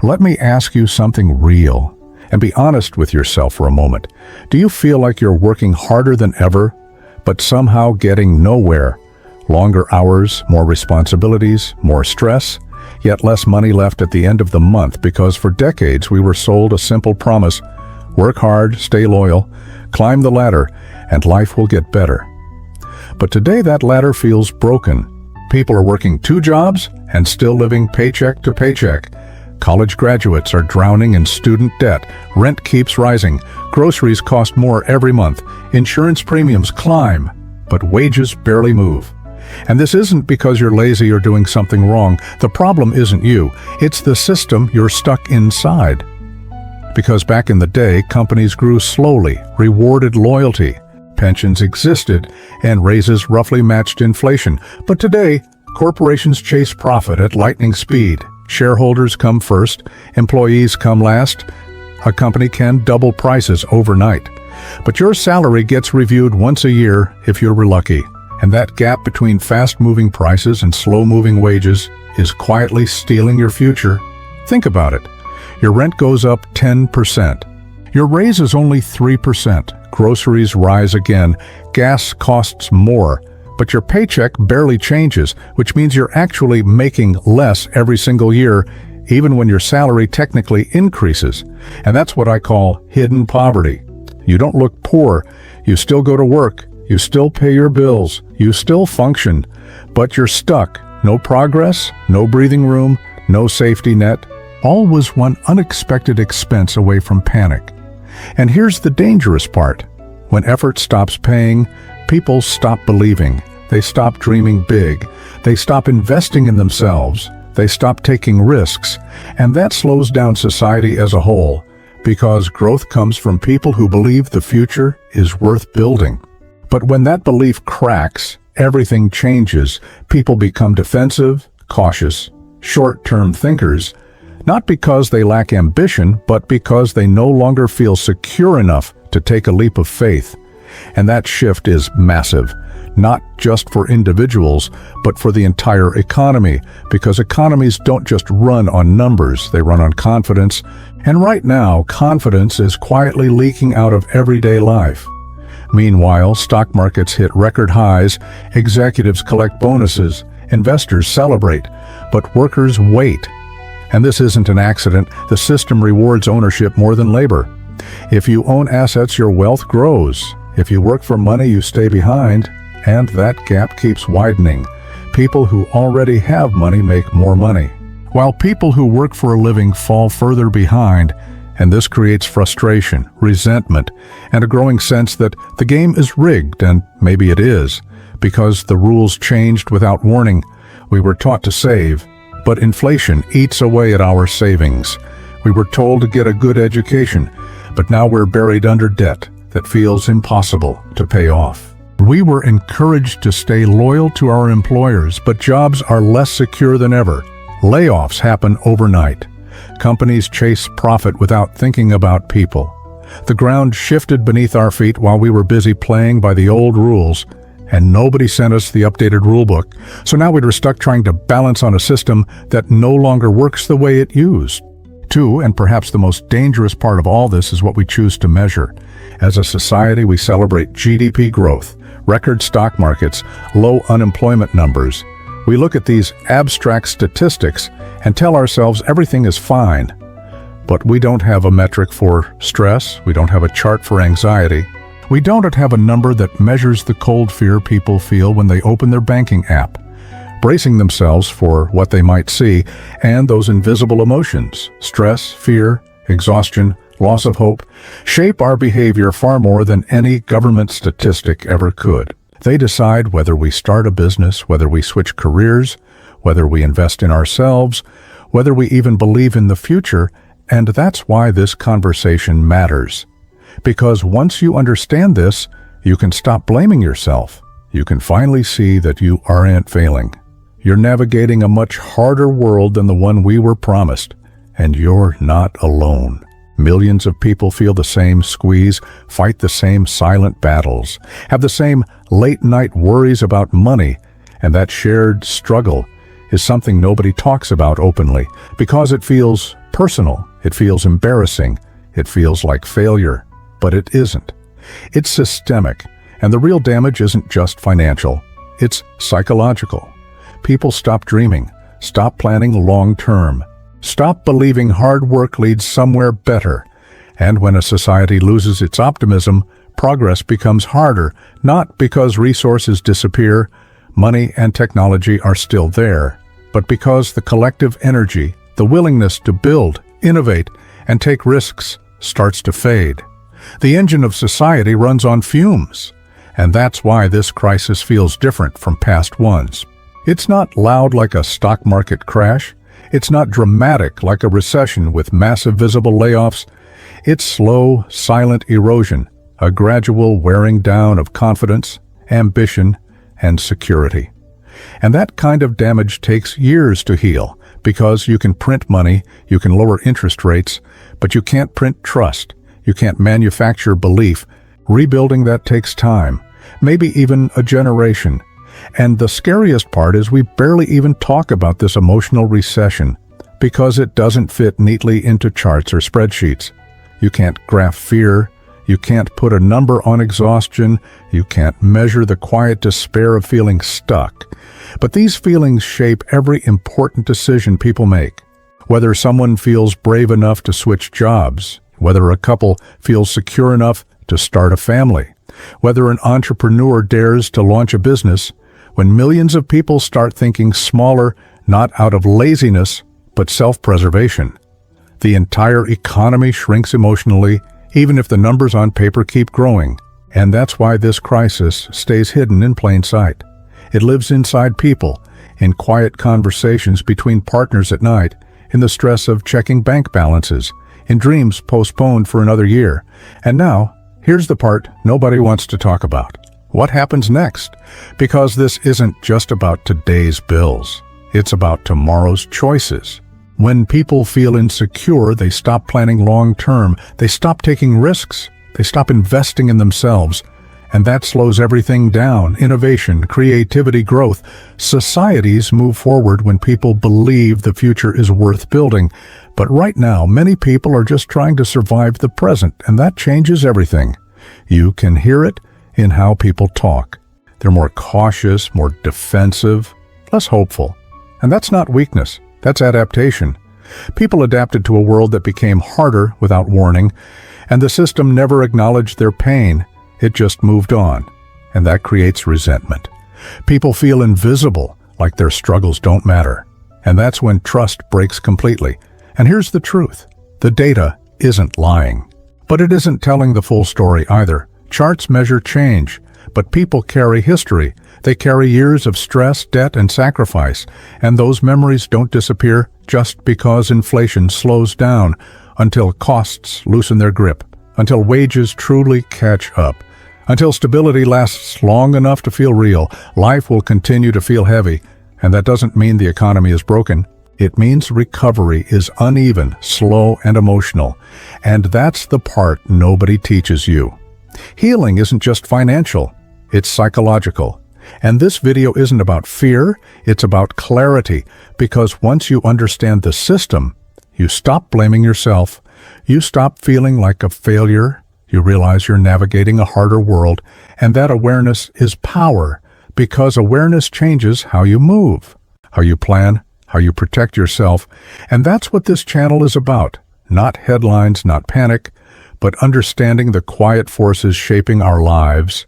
Let me ask you something real, and be honest with yourself for a moment. Do you feel like you're working harder than ever, but somehow getting nowhere? Longer hours, more responsibilities, more stress, yet less money left at the end of the month because for decades we were sold a simple promise: work hard, stay loyal, climb the ladder, and life will get better. But today that ladder feels broken. People are working 2 jobs and still living paycheck to paycheck. College graduates are drowning in student debt. Rent keeps rising. Groceries cost more every month. Insurance premiums climb, but wages barely move. And this isn't because you're lazy or doing something wrong. The problem isn't you. It's the system you're stuck inside. Because back in the day, companies grew slowly, rewarded loyalty. Pensions existed, and raises roughly matched inflation. But today, corporations chase profit at lightning speed. Shareholders come first, employees come last. A company can double prices overnight. But your salary gets reviewed once a year if you're lucky. And that gap between fast-moving prices and slow-moving wages is quietly stealing your future. Think about it. Your rent goes up 10%. Your raise is only 3%. Groceries rise again. Gas costs more. But your paycheck barely changes, which means you're actually making less every single year, even when your salary technically increases. And that's what I call hidden poverty. You don't look poor. You still go to work. You still pay your bills. You still function. But you're stuck. No progress, no breathing room, no safety net. All was one unexpected expense away from panic. And here's the dangerous part. When effort stops paying, people stop believing. They stop dreaming big. They stop investing in themselves. They stop taking risks. And that slows down society as a whole, because growth comes from people who believe the future is worth building. But when that belief cracks, everything changes. People become defensive, cautious, short-term thinkers, not because they lack ambition, but because they no longer feel secure enough to take a leap of faith. And that shift is massive, not just for individuals, but for the entire economy, because economies don't just run on numbers, they run on confidence. And right now, confidence is quietly leaking out of everyday life. Meanwhile, stock markets hit record highs, executives collect bonuses, investors celebrate, but workers wait. And this isn't an accident. The system rewards ownership more than labor. If you own assets, your wealth grows. If you work for money, you stay behind, and that gap keeps widening. People who already have money make more money, while people who work for a living fall further behind, and this creates frustration, resentment, and a growing sense that the game is rigged, and maybe it is, because the rules changed without warning. We were taught to save, but inflation eats away at our savings. We were told to get a good education, but now we're buried under debt that feels impossible to pay off. We were encouraged to stay loyal to our employers, but jobs are less secure than ever. Layoffs happen overnight. Companies chase profit without thinking about people. The ground shifted beneath our feet while we were busy playing by the old rules, and nobody sent us the updated rulebook. So now we were stuck trying to balance on a system that no longer works the way it used. Two, and perhaps the most dangerous part of all this, is what we choose to measure. As a society, we celebrate GDP growth, record stock markets, low unemployment numbers. We look at these abstract statistics and tell ourselves everything is fine. But we don't have a metric for stress. We don't have a chart for anxiety. We don't have a number that measures the cold fear people feel when they open their banking app, bracing themselves for what they might see, and those invisible emotions, stress, fear, exhaustion, loss of hope, shape our behavior far more than any government statistic ever could. They decide whether we start a business, whether we switch careers, whether we invest in ourselves, whether we even believe in the future, and that's why this conversation matters. Because once you understand this, you can stop blaming yourself. You can finally see that you aren't failing. You're navigating a much harder world than the one we were promised, and you're not alone. Millions of people feel the same squeeze, fight the same silent battles, have the same late-night worries about money, and that shared struggle is something nobody talks about openly because it feels personal, it feels embarrassing, it feels like failure, but it isn't. It's systemic, and the real damage isn't just financial, it's psychological. People stop dreaming, stop planning long-term, stop believing hard work leads somewhere better. And when a society loses its optimism, progress becomes harder, not because resources disappear, money and technology are still there, but because the collective energy, the willingness to build, innovate, and take risks starts to fade. The engine of society runs on fumes, and that's why this crisis feels different from past ones. It's not loud like a stock market crash. It's not dramatic like a recession with massive visible layoffs. It's slow, silent erosion, a gradual wearing down of confidence, ambition, and security. And that kind of damage takes years to heal, because you can print money, you can lower interest rates, but you can't print trust. You can't manufacture belief. Rebuilding that takes time, maybe even a generation. And the scariest part is we barely even talk about this emotional recession because it doesn't fit neatly into charts or spreadsheets. You can't graph fear. You can't put a number on exhaustion. You can't measure the quiet despair of feeling stuck. But these feelings shape every important decision people make. Whether someone feels brave enough to switch jobs, whether a couple feels secure enough to start a family, whether an entrepreneur dares to launch a business, when millions of people start thinking smaller, not out of laziness, but self-preservation, the entire economy shrinks emotionally, even if the numbers on paper keep growing. And that's why this crisis stays hidden in plain sight. It lives inside people, in quiet conversations between partners at night, in the stress of checking bank balances, in dreams postponed for another year. And now, here's the part nobody wants to talk about. What happens next? Because this isn't just about today's bills. It's about tomorrow's choices. When people feel insecure, they stop planning long-term. They stop taking risks. They stop investing in themselves. And that slows everything down. Innovation, creativity, growth. Societies move forward when people believe the future is worth building. But right now, many people are just trying to survive the present, and that changes everything. You can hear it in how people talk. They're more cautious, more defensive, less hopeful. And that's not weakness, that's adaptation. People adapted to a world that became harder without warning, and the system never acknowledged their pain. It just moved on, and that creates resentment. People feel invisible, like their struggles don't matter. And that's when trust breaks completely. And here's the truth. The data isn't lying. But it isn't telling the full story either. Charts measure change, but people carry history. They carry years of stress, debt, and sacrifice, and those memories don't disappear just because inflation slows down, until costs loosen their grip, until wages truly catch up, until stability lasts long enough to feel real. Life will continue to feel heavy, and that doesn't mean the economy is broken. It means recovery is uneven, slow, and emotional, and that's the part nobody teaches you. Healing isn't just financial, it's psychological. And this video isn't about fear, it's about clarity, because once you understand the system, you stop blaming yourself, you stop feeling like a failure, you realize you're navigating a harder world, and that awareness is power, because awareness changes how you move, how you plan, how you protect yourself, and that's what this channel is about. Not headlines, not panic, but understanding the quiet forces shaping our lives.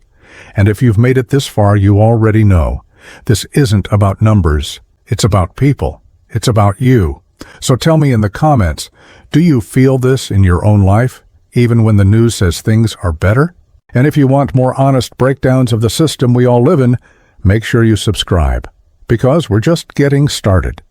And if you've made it this far, you already know. This isn't about numbers. It's about people. It's about you. So tell me in the comments, do you feel this in your own life, even when the news says things are better? And if you want more honest breakdowns of the system we all live in, make sure you subscribe, because we're just getting started.